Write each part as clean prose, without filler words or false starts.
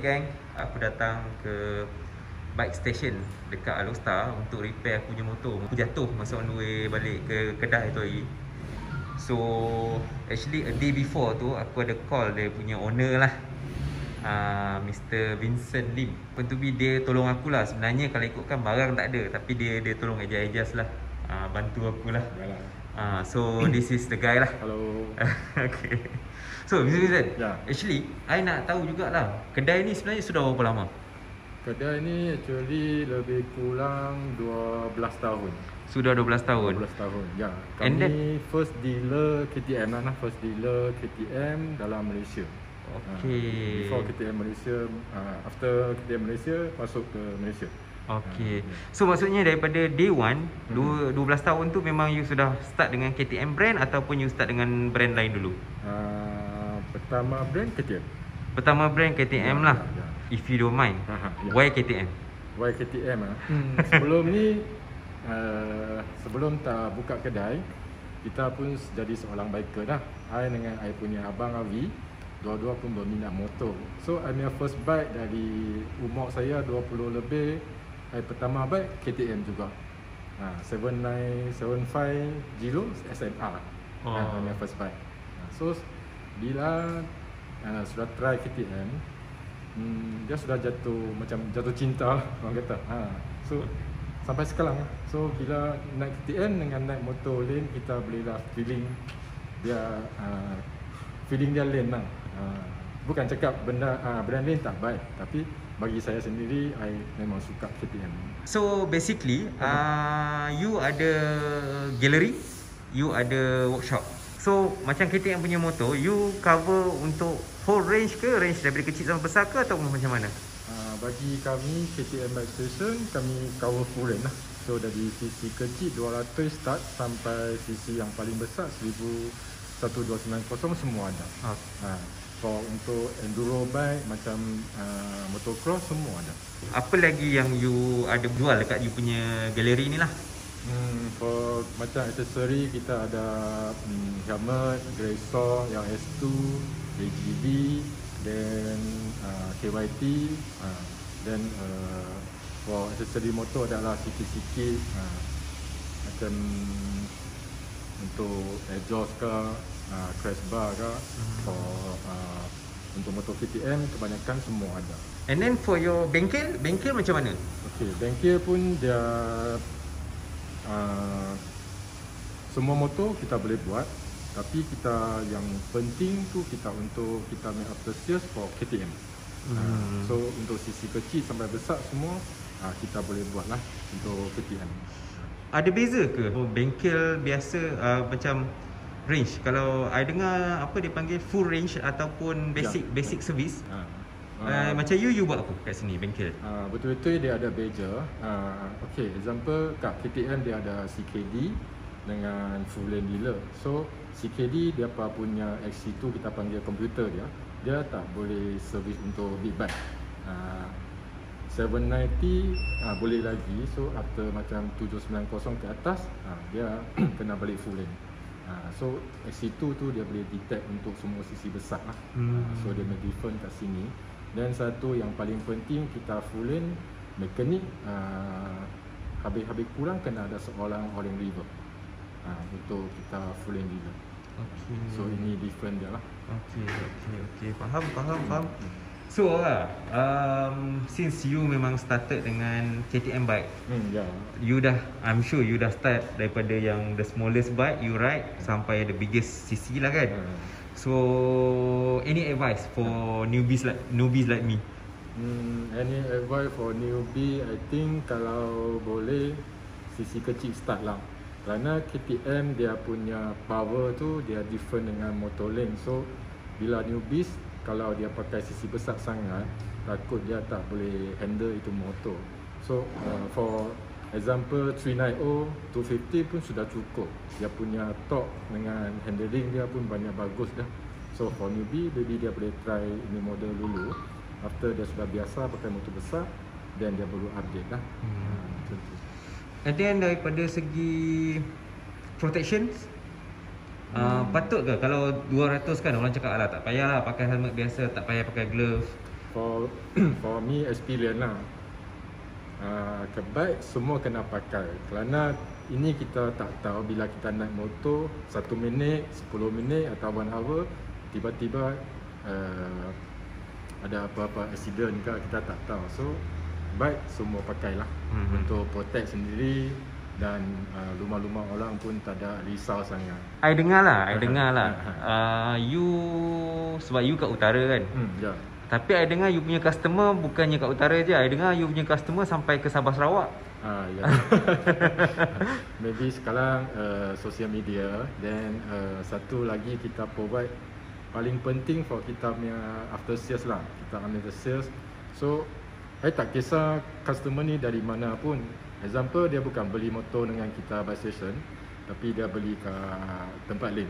gang, aku datang ke bike station dekat Alostar untuk repair aku punya motor. Aku jatuh masa on the way balik ke Kedah tu hari. So actually a day before tu aku ada call dia punya owner lah, Mr. Vincent Lim. To be dia tolong aku lah. Sebenarnya kalau ikutkan barang tak ada, tapi dia tolong adjust lah, bantu aku lah. So this is the guy lah. Hello. Okay. So Mr. Vincent, Actually, I nak tahu jugalah, kedai ni sebenarnya sudah berapa lama? Kedai ni actually lebih kurang 12 tahun. Sudah 12 tahun. 12 tahun. Ya. Kami first dealer KTM lah, first dealer KTM dalam Malaysia. Okay. Before KTM Malaysia, after KTM Malaysia masuk ke Malaysia. Okay. So maksudnya daripada day one, 12 tahun tu memang you sudah start dengan KTM brand ataupun you start dengan brand lain dulu? Pertama brand KTM. Pertama brand KTM lah. If you don't mind. Why KTM? Why KTM sebelum ni, sebelum tak buka kedai, kita pun jadi seorang biker dah. I dengan I punya abang Avi, dua-dua pun berminat motor. So I punya first bike dari umur saya 20 lebih, I pertama bike KTM juga. 7975 Giro SNR. I punya first bike. So bila sudah try KTM, dia sudah jatuh cinta orang kata. So sampai sekarang. So bila naik KTM dengan naik motor lain, kita boleh lah feeling dia lain lah. Bukan cakap brand lain tak baik, tapi bagi saya sendiri, I memang suka KTM. So basically, you ada gallery, you ada workshop. So macam KTM punya motor, you cover untuk whole range ke? Range daripada kecil sampai besar ke atau macam mana? Bagi kami KTM Bike Station, kami cover full range lah. So dari sisi kecil 200 start sampai sisi yang paling besar 1290 semua ada. For untuk enduro bike macam motocross semua ada. Apa lagi yang you ada jual dekat you punya galeri ni lah? For macam aksesori kita ada helmet, grey saw yang S2, AGV, then KYT, then for aksesori motor adalah sikit-sikit macam untuk exhaust ke, crash bar ke. For untuk motor KTM kebanyakan semua ada. And then for your bengkel macam mana? Okay, bengkel pun dia semua motor kita boleh buat, tapi kita yang penting tu kita make after sales for KTM. So untuk sisi kecil sampai besar semua kita boleh buat lah untuk KTM. Ada beza ke bengkel biasa macam range? Kalau I dengar apa dia panggil full range ataupun basic service. Macam you buat apa kat sini bengkel? Betul-betul dia ada beza. Okay, example kat KTM dia ada CKD dengan full lane dealer. So CKD dia punya XC2 kita panggil komputer dia tak boleh service untuk big bike. 790 boleh lagi. So after macam 790 ke atas dia kena balik full lane. So XC2 tu dia boleh detect untuk semua sisi besar lah. So dia make different kat sini. Dan satu yang paling penting, kita full lane mekanik habis-habis kurang kena ada seorang Orange River untuk kita full lane dealer. So ini different dia lah. Okay. Faham. So since you memang started dengan KTM bike, you dah, I'm sure you dah start daripada yang the smallest bike you ride sampai the biggest CC lah kan. So any advice for newbies like me? Any advice for newbie, I think kalau boleh sisi kecil start lah. Kerana KTM dia punya power tu dia different dengan motor lane. So bila newbies, kalau dia pakai sisi besar sangat, takut dia tak boleh handle itu motor. So for example 390, 250 pun sudah cukup. Dia punya torque dengan handling dia pun banyak bagus dah. So for newbie, maybe dia boleh try ini model dulu. After dia sudah biasa pakai motor besar, then dia baru update lah. And then daripada segi protection, patut ke kalau 200 kan orang cakap alah tak payahlah pakai helmet biasa, tak payah pakai glove. for for me experience lah. Ke bike semua kena pakai. Kerana ini kita tak tahu bila kita naik motor 1 minit, 10 minit atau 1 hour tiba-tiba ada apa-apa accident ke, kita tak tahu. So bike semua pakailah untuk protect sendiri dan rumah-rumah orang pun tak ada risau sangat. I dengar lah. You sebab you kat utara kan. Ya. Tapi I dengar you punya customer bukannya kat utara je. I dengar you punya customer sampai ke Sabah Sarawak. Ya. Maybe sekarang social media. Then satu lagi kita provide paling penting for kita punya after sales lah. Kita ambil the sales. So I tak kisah customer ni dari mana pun. Example, dia bukan beli motor dengan kita bike station, tapi dia beli ke tempat lain.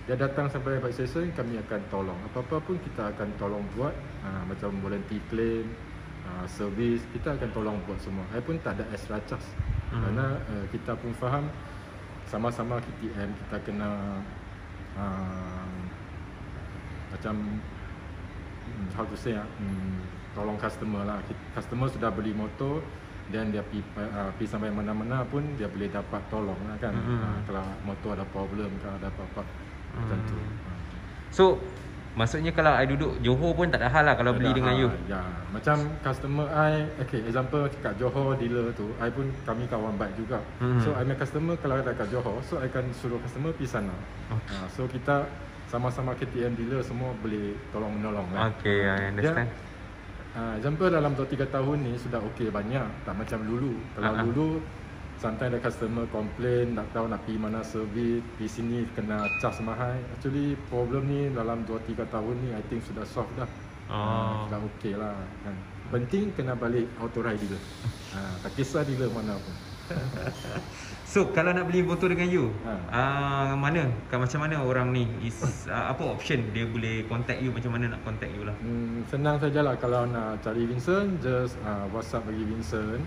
Dia datang sampai bike station, kami akan tolong. Apa-apa pun kita akan tolong buat. Macam volunteer claim, service, kita akan tolong buat semua. I pun tak ada extra charge. Kerana kita pun faham sama-sama KTM kita kena macam how to say tolong customer lah. Customer sudah beli motor, dan dia pergi sampai mana-mana pun dia boleh dapat tolong lah kan. Kalau motor ada problem ke, ada apa-apa macam tu. So maksudnya kalau I duduk Johor pun tak ada hal lah kalau beli dengan you. Ya, macam customer I, okay, example kat Johor dealer tu, I pun kami kawan bike juga. So I punya customer kalau ada kat Johor, so I akan suruh customer pergi sana. So kita sama-sama KTM dealer semua boleh tolong-menolong lah. Okay, I understand. Example dalam 2-3 tahun ni sudah okey banyak, tak macam dulu. Kalau dulu sometimes ada customer complain, tak tahu nak pergi mana servis, di sini kena charge mahal. Actually problem ni dalam 2-3 tahun ni I think sudah solve dah. Dah okey lah kan. Penting kena balik authorized dealer. Tak kisah dealer mana pun. So kalau nak beli motor dengan you, macam mana orang ni apa option dia boleh contact you, macam mana nak contact you lah? Senang sajalah. Kalau nak cari Vincent, just WhatsApp bagi Vincent,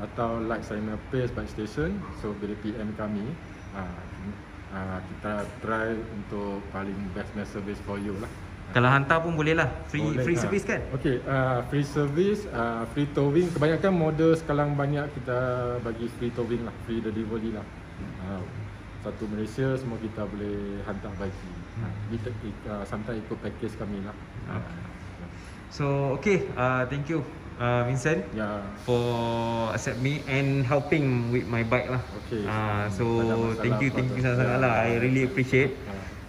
atau like saya punya page Bike Station. So bila PM kami, kita try untuk paling best service for you lah. Kalau hantar pun boleh lah. Free service kan? Okay, free service, free towing. Kebanyakan model sekarang banyak kita bagi free towing lah, free delivery lah. Satu Malaysia semua kita boleh hantar bagi. Sometimes ikut package kami lah. So okay, thank you Vincent for accept me and helping with my bike lah. Okay. So thank you sangat-sangat lah. I really appreciate.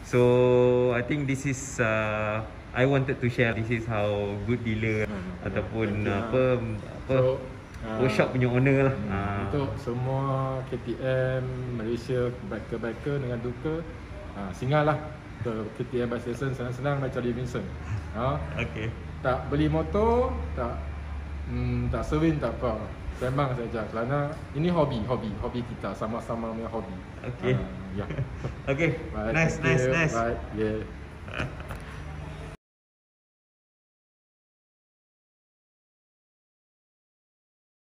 So I think this is I wanted to share. This is how good dealer ataupun workshop punya owner lah. Untuk semua KTM Malaysia biker-biker dengan duka, singgahlah ke KTM Bike Station. Senang-senang nak cari Vincent. Okay. Tak beli motor, tak service, tak apa. Sembang saja kerana ini hobi kita, sama-sama punya hobi. Okay. Ya. Okay. Bye. Nice. Bye. Yeah.